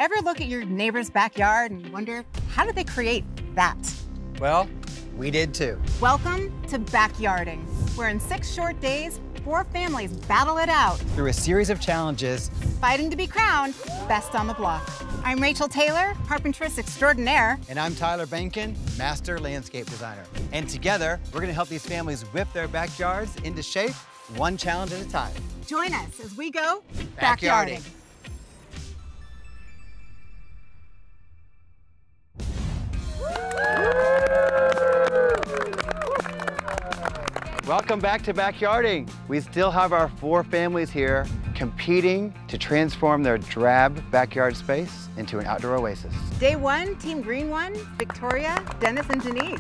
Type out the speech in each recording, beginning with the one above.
Ever look at your neighbor's backyard and wonder, how did they create that? Well, we did too. Welcome to Backyarding, where in 6 short days, 4 families battle it out Through a series of challenges, fighting to be crowned best on the block. I'm Rachel Taylor, carpentress extraordinaire. and I'm Tyler Banken, master landscape designer. And together, we're gonna help these families whip their backyards into shape, one challenge at a time. Join us as we go Backyarding. Welcome back to Backyarding. We still have our 4 families here competing to transform their drab backyard space into an outdoor oasis. Day 1, Team Green 1, Victoria, Dennis, and Denise.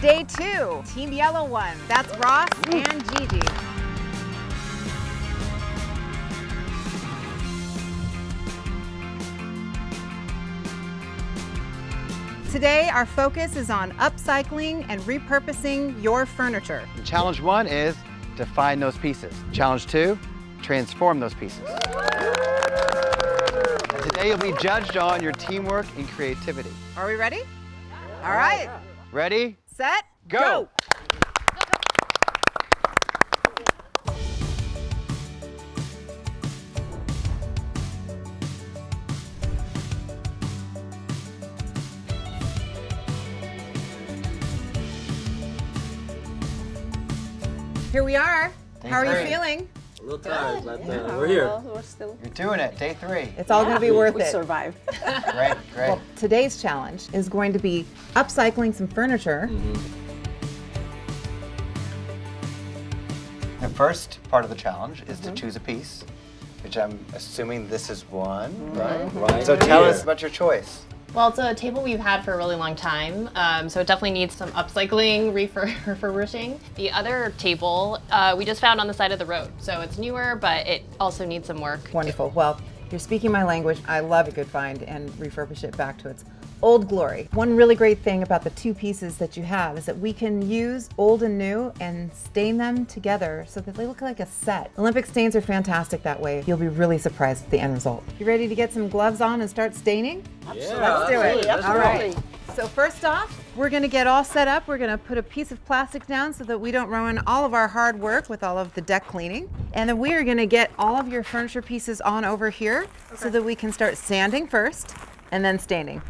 Day 2, Team Yellow 1, that's Ross and Gigi. Today, our focus is on upcycling and repurposing your furniture. And challenge 1 is to find those pieces. Challenge 2, transform those pieces. And today you'll be judged on your teamwork and creativity. Are we ready? All right. Ready? Set, Go. Here we are. Day How are you 3. feeling? A little tired, but we're here. Well, we're still. You're doing it, day 3. It's all going to be worth We it. survived. Great, great. Well, today's challenge is going to be upcycling some furniture. The first part of the challenge is to choose a piece, which I'm assuming this is one, right? Right So tell here. us about your choice. Well, it's a table we've had for a really long time, so it definitely needs some upcycling, refurbishing. The other table we just found on the side of the road, so it's newer, but it also needs some work. Wonderful. Well, you're speaking my language. I love a good find and refurbish it back to its old glory. One really great thing about the 2 pieces that you have is that we can use old and new and stain them together so that they look like a set. Olympic stains are fantastic that way. You'll be really surprised at the end result. You ready to get some gloves on and start staining? Yeah, Let's do it. absolutely. All right. So first off, we're going to get all set up. We're going to put a piece of plastic down so that we don't ruin all of our hard work with all of the deck cleaning. And then we are going to get all of your furniture pieces on over here so that we can start sanding first and then staining.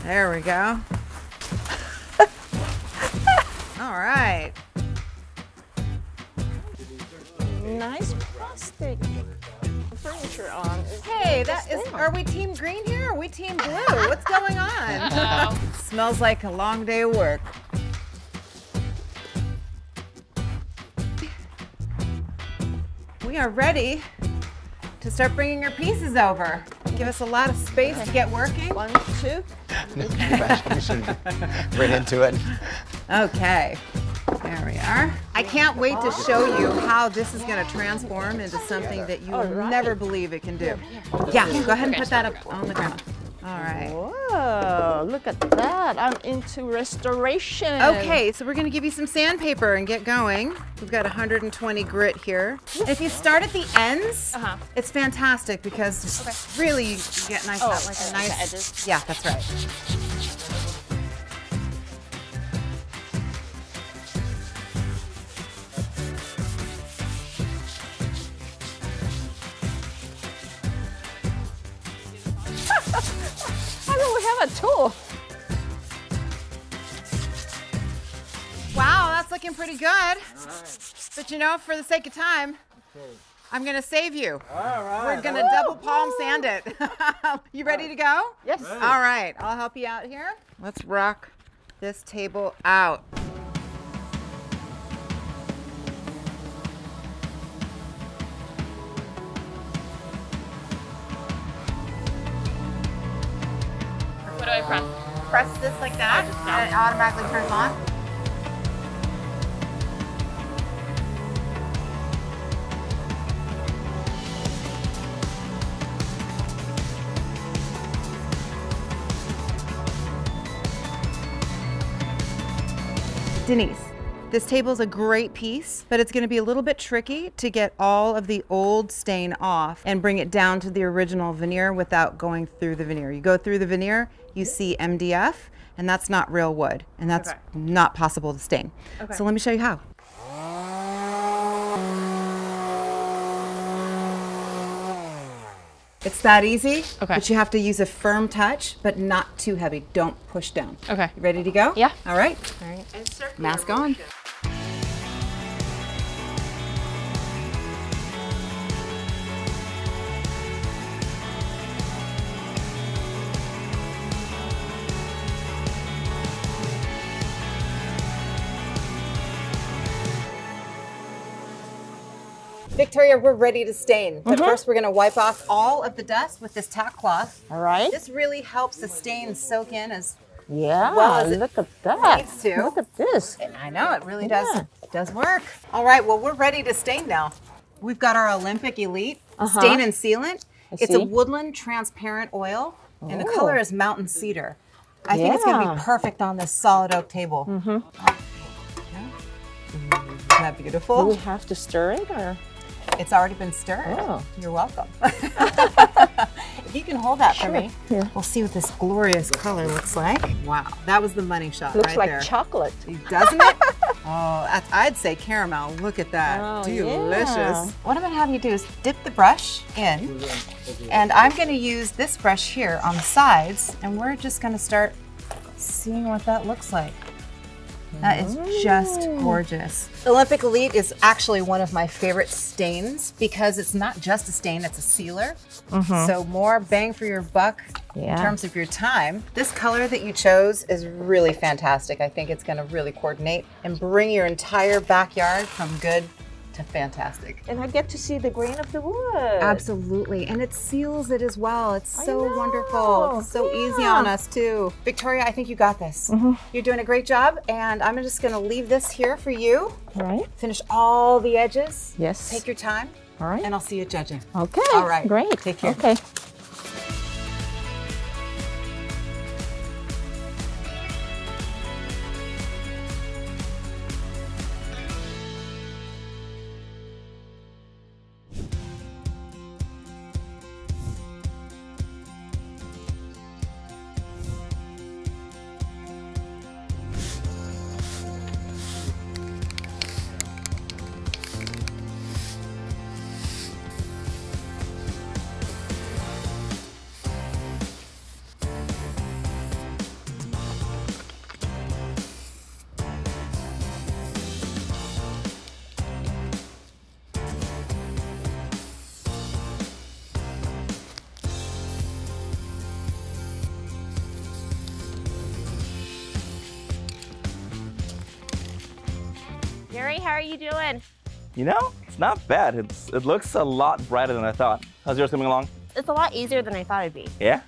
There we go. All right. Nice plastic furniture on. Hey, that is, are we team green here or are we team blue? What's going on? Smells like a long day of work. We are ready to start bringing your pieces over. Give us a lot of space to get working. 1, 2. We should right into it. Okay, there we are. I can't wait to show you how this is going to transform into something that you will never believe it can do. Yeah, go ahead and put that up on the ground. All right. Whoa, look at that. I'm into restoration. Okay, so we're going to give you some sandpaper and get going. We've got 120 grit here. And if you start at the ends, it's fantastic because really you get nice, like a nice edges. Yeah, that's right. I don't have a tool. Wow, that's looking pretty good. But you know, for the sake of time, I'm gonna save you. All right. We're gonna double palm sand it. You ready to go? Yes. All right, I'll help you out here. Let's rock this table out. What do I press? Press this like that, and it automatically turns on. Denise, This table is a great piece, but it's going to be a little bit tricky to get all of the old stain off and bring it down to the original veneer without going through the veneer. You go through the veneer, you see MDF, and that's not real wood, and that's not possible to stain. So let me show you how. It's that easy, but you have to use a firm touch, but not too heavy. Don't push down. Okay. You ready to go? Yeah. All right. All right. Mask on. Victoria, we're ready to stain, but first we're going to wipe off all of the dust with this tack cloth. All right. This really helps the stain soak in as Yeah, well as look at that. needs to. Look at this. I know, it really does work. All right, well, we're ready to stain now. We've got our Olympic Elite Stain and Sealant. It's a woodland transparent oil, and the color is mountain cedar. I think it's going to be perfect on this solid oak table. Isn't that beautiful? Do we have to stir it, or? It's already been stirred. Oh. You're welcome. If you can hold that for me, Here. we'll see what this glorious color looks like. Wow, that was the money shot Looks right like there. chocolate. Doesn't it? Oh, I'd say caramel. Look at that. Oh, delicious. yeah. What I'm going to have you do is dip the brush in, and I'm going to use this brush here on the sides, and we're just going to start seeing what that looks like. That is just gorgeous. Olympic Elite is actually one of my favorite stains because it's not just a stain, it's a sealer. So more bang for your buck in terms of your time. This color that you chose is really fantastic. I think it's gonna really coordinate and bring your entire backyard from good to fantastic. And I get to see the grain of the wood. Absolutely, and it seals it as well. It's so wonderful. It's so easy on us too. Victoria, I think you got this. You're doing a great job, and I'm just gonna leave this here for you. All right. Finish all the edges. Yes. Take your time. All right. And I'll see you judging. Okay. All right. Great. Take care. Okay. Gary, how are you doing? You know, it's not bad. It looks a lot brighter than I thought. How's yours coming along? It's a lot easier than I thought it'd be. Yeah?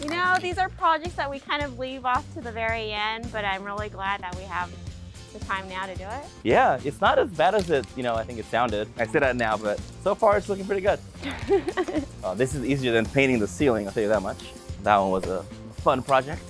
You know, these are projects that we kind of leave off to the very end, but I'm really glad that we have the time now to do it. Yeah, it's not as bad as it, I think it sounded. I say that now, but so far it's looking pretty good. This is easier than painting the ceiling, I'll tell you that much. That one was a fun project.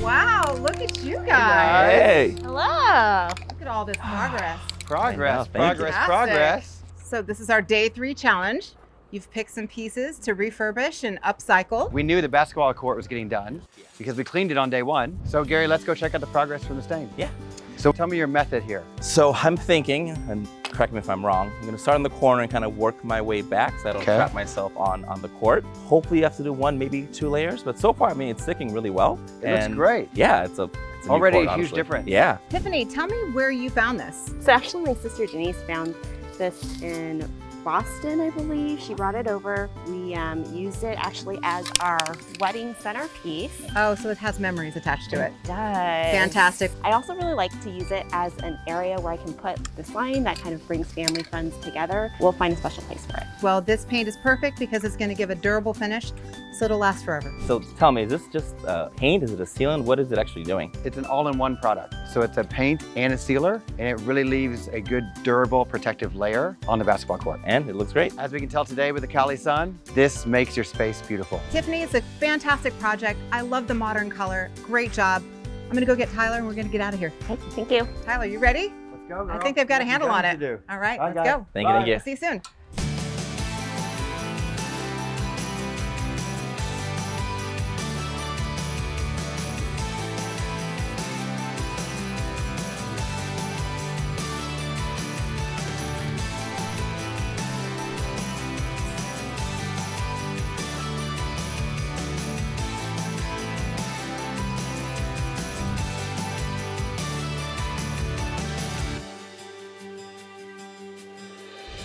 Wow, look at you guys. Hey! Hello. Look at all this progress. Progress, Thank you. progress. So this is our day 3 challenge. You've picked some pieces to refurbish and upcycle. We knew the basketball court was getting done because we cleaned it on day 1. So Gary, let's go check out the progress from the stain. Yeah. So tell me your method here. So I'm thinking, and correct me if I'm wrong, I'm gonna start in the corner and kind of work my way back so I don't trap myself on the court. Hopefully you have to do 1, maybe 2 layers, but so far, I mean, it's sticking really well. It looks great. Yeah, it's a Already new court, a huge honestly. difference. Yeah. Tiffany, tell me where you found this. So actually my sister Denise found this in Boston, I believe. She brought it over. We used it actually as our wedding centerpiece. Oh, so it has memories attached to it. It does. Fantastic. I also really like to use it as an area where I can put this line that kind of brings family friends together. We'll find a special place for it. Well, this paint is perfect because it's going to give a durable finish, so it'll last forever. So tell me, is this just paint? Is it a sealant? What is it actually doing? It's an all-in-one product. So it's a paint and a sealer, and it really leaves a good, durable, protective layer on the basketball court. and it looks great. As we can tell today with the Cali sun, this makes your space beautiful. Tiffany, it's a fantastic project. I love the modern color. Great job. I'm gonna go get Tyler and we're gonna get out of here. Thank you. Tyler, you ready? Let's go, girl. I think they've got a handle on it. Do. All right, Bye, let's go. Thank you, thank you. See you soon.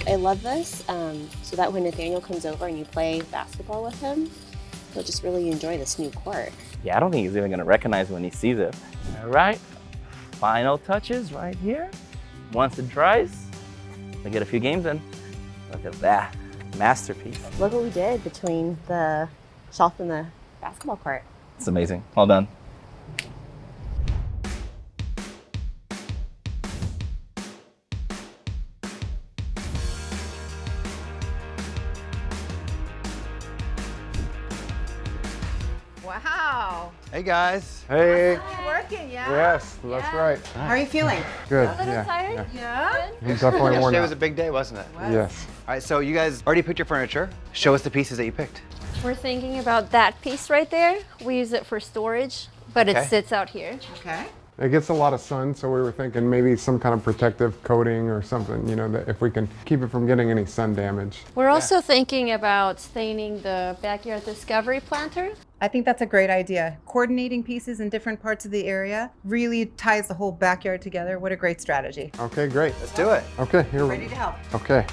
I love this, so that when Nathaniel comes over and you play basketball with him, he'll just really enjoy this new court. Yeah, I don't think he's even gonna recognize when he sees it. All right, final touches right here. Once it dries, we get a few games in. Look at that, masterpiece. Look what we did between the shelf and the basketball court. It's amazing, well done. Wow. Hey guys. Hey. You working, yeah? Yes, that's right. How are you feeling? Good. A little Yeah. tired? Yeah. He's definitely worn Yesterday out. was a big day, wasn't it? Yes. All right, so you guys already picked your furniture. Show us the pieces that you picked. We're thinking about that piece right there. We use it for storage, but Okay. it sits out here. Okay. It gets a lot of sun, so we were thinking maybe some kind of protective coating or something, you know, that if we can keep it from getting any sun damage. We're also thinking about staining the backyard discovery planter. I think that's a great idea. Coordinating pieces in different parts of the area really ties the whole backyard together. What a great strategy. Okay, great. Let's do it. Okay, here we Ready to help. Okay.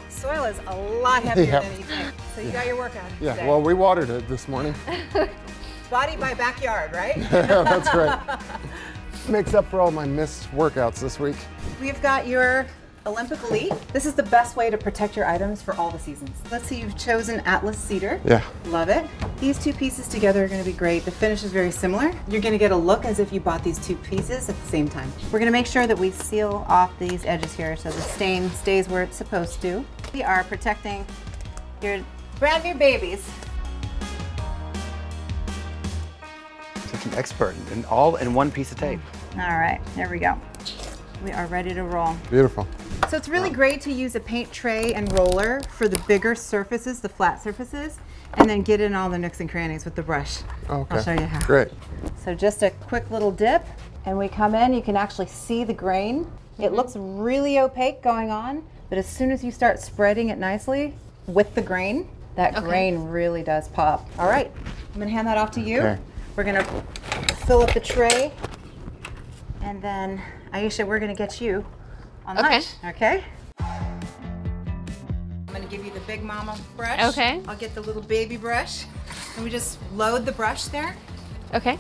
Soil is a lot heavier Yeah. than you think. So you got your work on Yeah, today. well, we watered it this morning. Body by backyard, right? That's right. Makes up for all my missed workouts this week. We've got your Olympic Elite. This is the best way to protect your items for all the seasons. Let's see, you've chosen Atlas Cedar. Yeah. Love it. These two pieces together are going to be great. The finish is very similar. You're going to get a look as if you bought these two pieces at the same time. We're going to make sure that we seal off these edges here so the stain stays where it's supposed to. We are protecting your brand new babies. Such an expert, and all in one piece of tape. All right, there we go. We are ready to roll. Beautiful. So it's really great to use a paint tray and roller for the bigger surfaces, the flat surfaces, and then get in all the nooks and crannies with the brush. Okay. I'll show you how. Great. So just a quick little dip, and we come in, you can actually see the grain. It looks really opaque going on, but as soon as you start spreading it nicely with the grain, that grain really does pop. All right, I'm gonna hand that off to you. Okay. We're gonna fill up the tray, and then Aisha, we're gonna get you on lunch, okay? I'm gonna give you the big mama brush. Okay. I'll get the little baby brush, and we just load the brush there. Okay.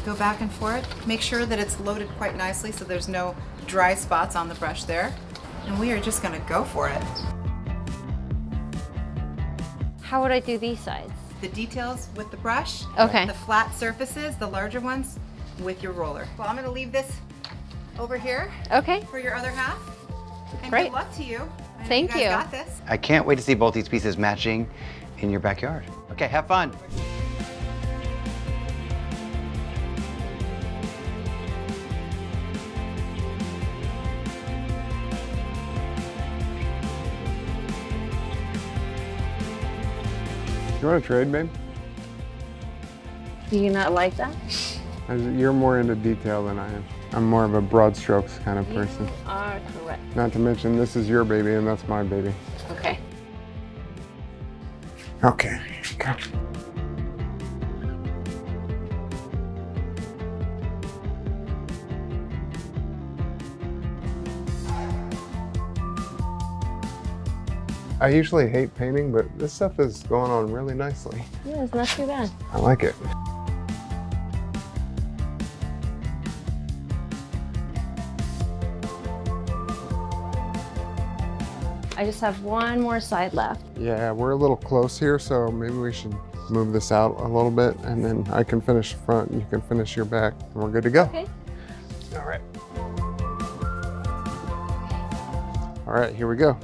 Go back and forth. Make sure that it's loaded quite nicely so there's no dry spots on the brush there. And we are just gonna go for it. How would I do these sides? The details with the brush. Okay. The flat surfaces, the larger ones, with your roller. Well, I'm gonna leave this over here Okay. for your other half. And Great. good luck to you. I know Thank you. you. Guys got this. I can't wait to see both these pieces matching in your backyard. Okay, have fun. You want to trade, babe? Do you not like that? You're more into detail than I am. I'm more of a broad strokes kind of person. Are correct. Not to mention, this is your baby and that's my baby. Okay. Okay. Go. I usually hate painting, but this stuff is going on really nicely. Yeah, it's not too bad. I like it. I just have one more side left. Yeah, we're a little close here, so maybe we should move this out a little bit, and then I can finish front and you can finish your back, and we're good to go. Okay. All right. All right, here we go.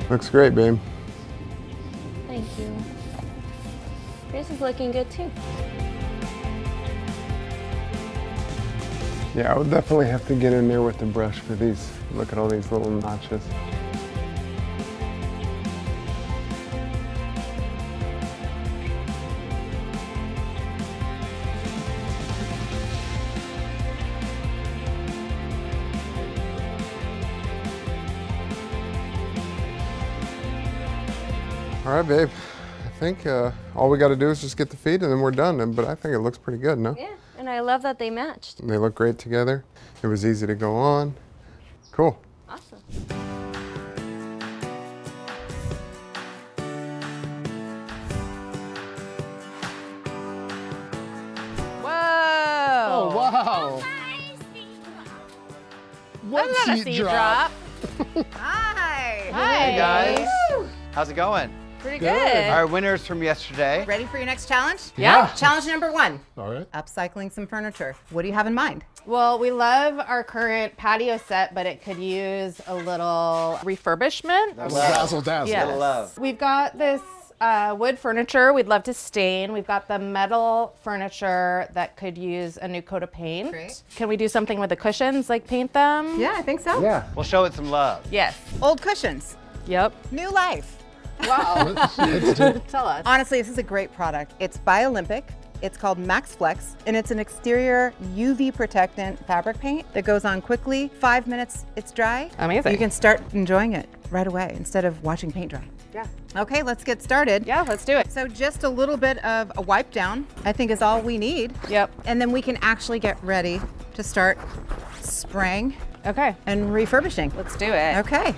Looks great, babe. Thank you. Yours is looking good too. Yeah, I would definitely have to get in there with the brush for these. Look at all these little notches. All right, babe. I think all we got to do is just get the feet and then we're done. But I think it looks pretty good, no? Yeah, and I love that they matched. They look great together. It was easy to go on. Cool. Awesome. Whoa! Oh, wow. One That's not a seed drop. Hi. Hi. Hey guys, how's it going? Pretty Good. good. Our winners from yesterday. Ready for your next challenge? Yeah. Challenge number 1, All right. upcycling some furniture. What do you have in mind? Well, we love our current patio set, but it could use a little refurbishment. Dazzle, dazzle. Yes. love. We've got this wood furniture we'd love to stain. We've got the metal furniture that could use a new coat of paint. Great. Can we do something with the cushions, like paint them? Yeah, I think so. Yeah. We'll show it some love. Yes. Old cushions, Yep. new life. Wow. Let's do it. Tell us. Honestly, this is a great product. It's by Olympic. It's called Max Flex, and it's an exterior UV protectant fabric paint that goes on quickly. 5 minutes, it's dry. Amazing. You can start enjoying it right away instead of watching paint dry. Yeah. Okay, let's get started. Yeah, let's do it. So just a little bit of a wipe down, I think, is all we need. Yep. And then we can actually get ready to start spraying Okay. and refurbishing. Let's do it. Okay.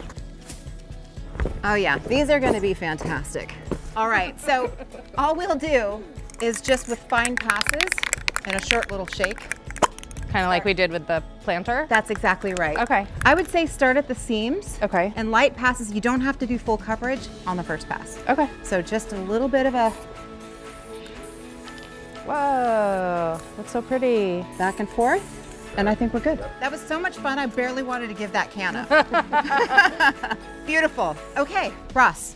Oh yeah, these are gonna be fantastic. All right, so all we'll do is just with fine passes and a short little shake. Kind of like we did with the planter. That's exactly right. Okay. I would say start at the seams. Okay. And light passes, you don't have to do full coverage on the first pass. Okay. So just a little bit of a Whoa, that's so pretty. back and forth. And I think we're good. That was so much fun, I barely wanted to give that can up. Beautiful. Okay, Ross,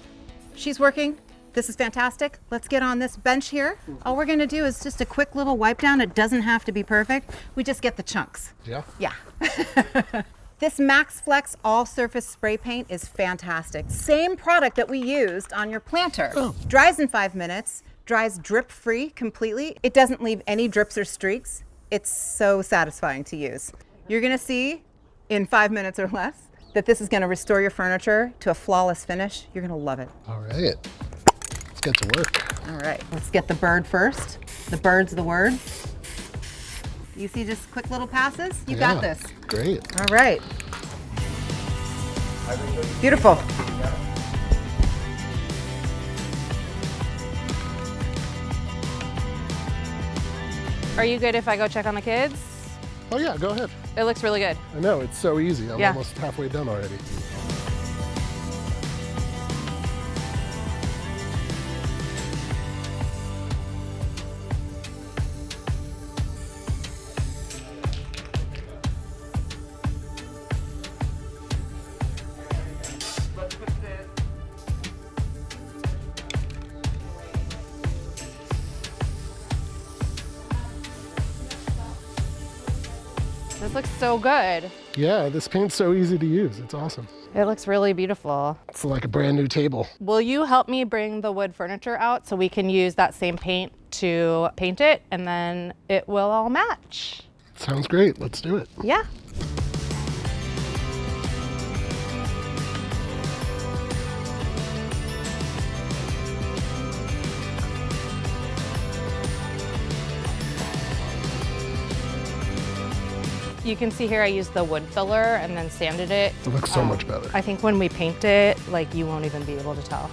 she's working. This is fantastic. Let's get on this bench here. All we're gonna do is just a quick little wipe down. It doesn't have to be perfect. We just get the chunks. Yeah. Yeah. This Max Flex all surface spray paint is fantastic. Same product that we used on your planter. Oh. Dries in 5 minutes, dries drip free completely. It doesn't leave any drips or streaks. It's so satisfying to use. You're gonna see in 5 minutes or less that this is gonna restore your furniture to a flawless finish. You're gonna love it. All right. Let's get to work. All right, let's get the bird first. The bird's the word. You see just quick little passes? You got Yeah, this. Great. All right. Beautiful. Are you good if I go check on the kids? Oh yeah, go ahead. It looks really good. I know, it's so easy. I'm Yeah. almost halfway done already. This looks so good. Yeah, this paint's so easy to use. It's awesome. It looks really beautiful. It's like a brand new table. Will you help me bring the wood furniture out so we can use that same paint to paint it and then it will all match? Sounds great. Let's do it. Yeah. You can see here I used the wood filler and then sanded it. It looks so much better. I think when we paint it, like you won't even be able to tell.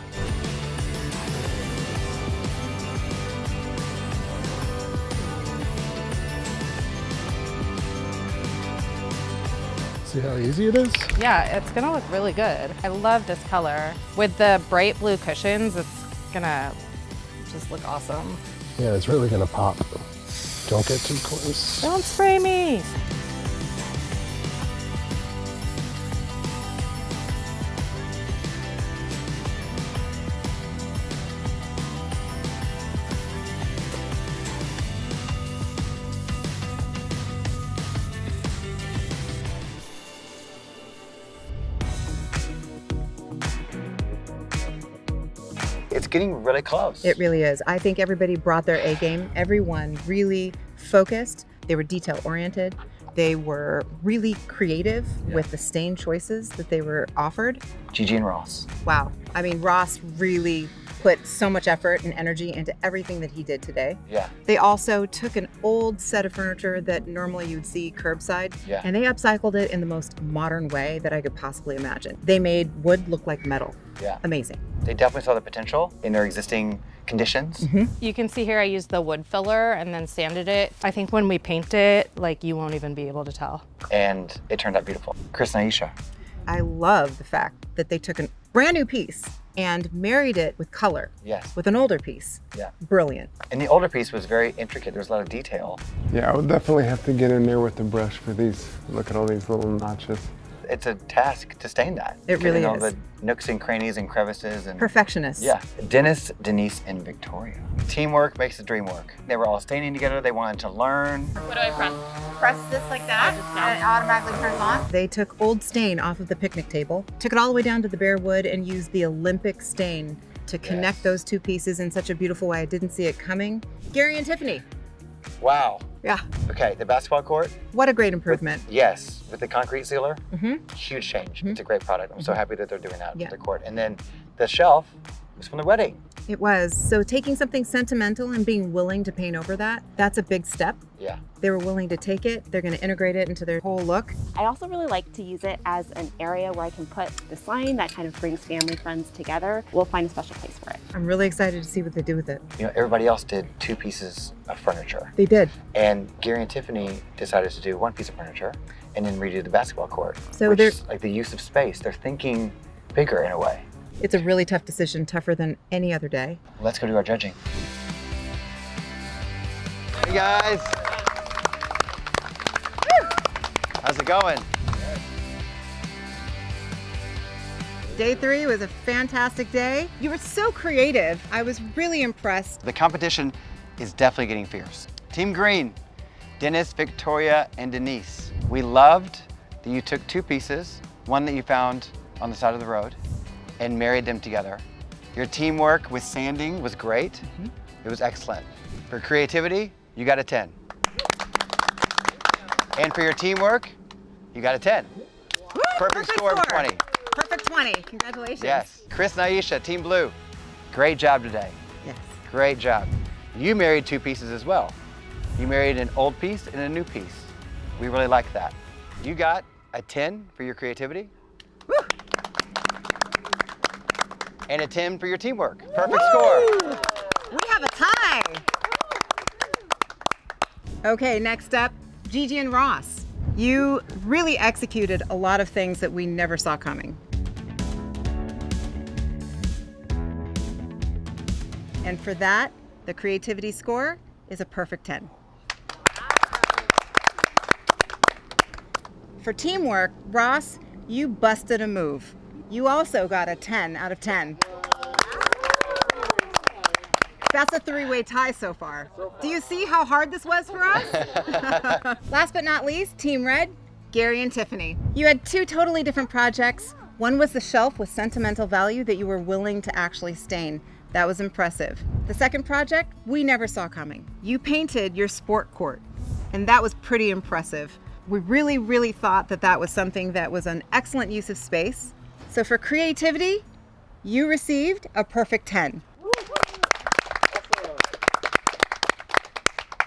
See how easy it is? Yeah, it's gonna look really good. I love this color. With the bright blue cushions, it's gonna just look awesome. Yeah, it's really gonna pop. Don't get too close. Don't spray me. It's getting really close. It really is. I think everybody brought their A game. Everyone really focused. They were detail oriented. They were really creative with the stain choices that they were offered. Gigi and Ross. Wow. I mean, Ross really put so much effort and energy into everything that he did today. Yeah. They also took an old set of furniture that normally you'd see curbside, and they upcycled it in the most modern way that I could possibly imagine. They made wood look like metal. Yeah. Amazing. They definitely saw the potential in their existing conditions. You can see here I used the wood filler and then sanded it. I think when we paint it, like, you won't even be able to tell. And it turned out beautiful. Chris and Aisha. I love the fact that they took a brand new piece and married it with color. Yes. With an older piece. Yeah. Brilliant. And the older piece was very intricate. There was a lot of detail. Yeah, I would definitely have to get in there with the brush for these. Look at all these little notches. It's a task to stain that. It really Getting all is. the nooks and crannies and crevices and Perfectionists. Yeah. Dennis, Denise, and Victoria. Teamwork makes the dream work. They were all staining together. They wanted to learn. What do I press? Press this like that, and it automatically turns on. They took old stain off of the picnic table, took it all the way down to the bare wood, and used the Olympic stain to connect those two pieces in such a beautiful way. I didn't see it coming. Gary and Tiffany. Wow. Yeah. Okay, the basketball court. What a great improvement. Yes, with the concrete sealer. Huge change. It's a great product. I'm so happy that they're doing that with the court. And then the shelf was from the wedding. It was. So taking something sentimental and being willing to paint over that, that's a big step. Yeah. They were willing to take it. They're going to integrate it into their whole look. I also really like to use it as an area where I can put the sign that kind of brings family, friends together. We'll find a special place for it. I'm really excited to see what they do with it. You know, everybody else did 2 pieces of furniture. They did. And Gary and Tiffany decided to do 1 piece of furniture and then redo the basketball court. So which they're is like the use of space. They're thinking bigger in a way. It's a really tough decision, tougher than any other day. Let's go do our judging. Hey guys. How's it going? Day 3 was a fantastic day. You were so creative. I was really impressed. The competition is definitely getting fierce. Team Green, Dennis, Victoria, and Denise. We loved that you took 2 pieces, one that you found on the side of the road, and married them together. Your teamwork with sanding was great. It was excellent. For creativity, you got a 10. And for your teamwork, you got a 10. Woo, perfect score of 20. Perfect 20. Congratulations. Yes. Chris and Aisha, Team Blue, great job today. Yes. Great job. You married 2 pieces as well. You married an old piece and a new piece. We really like that. You got a 10 for your creativity. Woo. And a 10 for your teamwork. Perfect score. We have a tie. Okay, next up, Gigi and Ross. You really executed a lot of things that we never saw coming. And for that, the creativity score is a perfect 10. For teamwork, Ross, you busted a move. You also got a 10 out of 10. That's a 3-way tie so far. Do you see how hard this was for us? Last but not least, Team Red, Gary and Tiffany. You had 2 totally different projects. One was the shelf with sentimental value that you were willing to actually stain. That was impressive. The second project, we never saw coming. You painted your sport court, and that was pretty impressive. We really, really thought that that was something that was an excellent use of space. So for creativity, you received a perfect 10.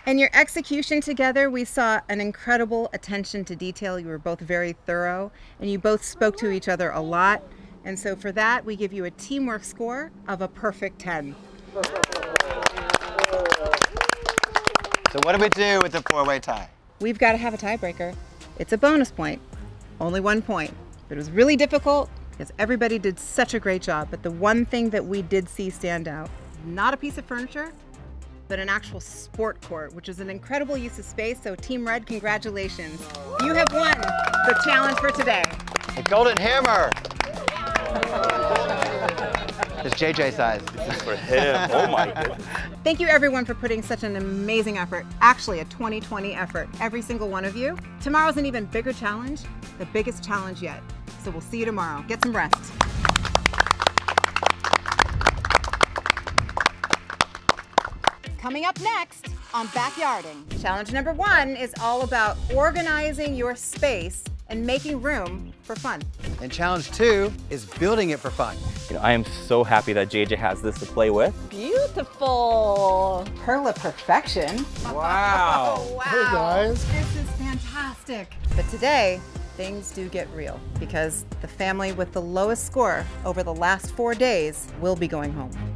And your execution together, we saw an incredible attention to detail. You were both very thorough, and you both spoke to each other a lot. And so for that, we give you a teamwork score of a perfect 10. So what do we do with the 4-way tie? We've got to have a tiebreaker. It's a bonus point. only 1 point. It was really difficult because everybody did such a great job, but the one thing that we did see stand out, not a piece of furniture, but an actual sport court, which is an incredible use of space. So Team Red, congratulations. You have won the challenge for today. The golden hammer. It's JJ size. This is for him. Oh my goodness. Thank you everyone for putting such an amazing effort, actually a 2020 effort, every single one of you. Tomorrow's an even bigger challenge, the biggest challenge yet. So we'll see you tomorrow. Get some rest. Coming up next on Backyarding. Challenge number 1 is all about organizing your space and making room for fun. And challenge 2 is building it for fun. You know, I am so happy that JJ has this to play with. Beautiful. Perla perfection. Wow. Oh, wow. Hey guys. This is fantastic. But today, things do get real because the family with the lowest score over the last 4 days will be going home.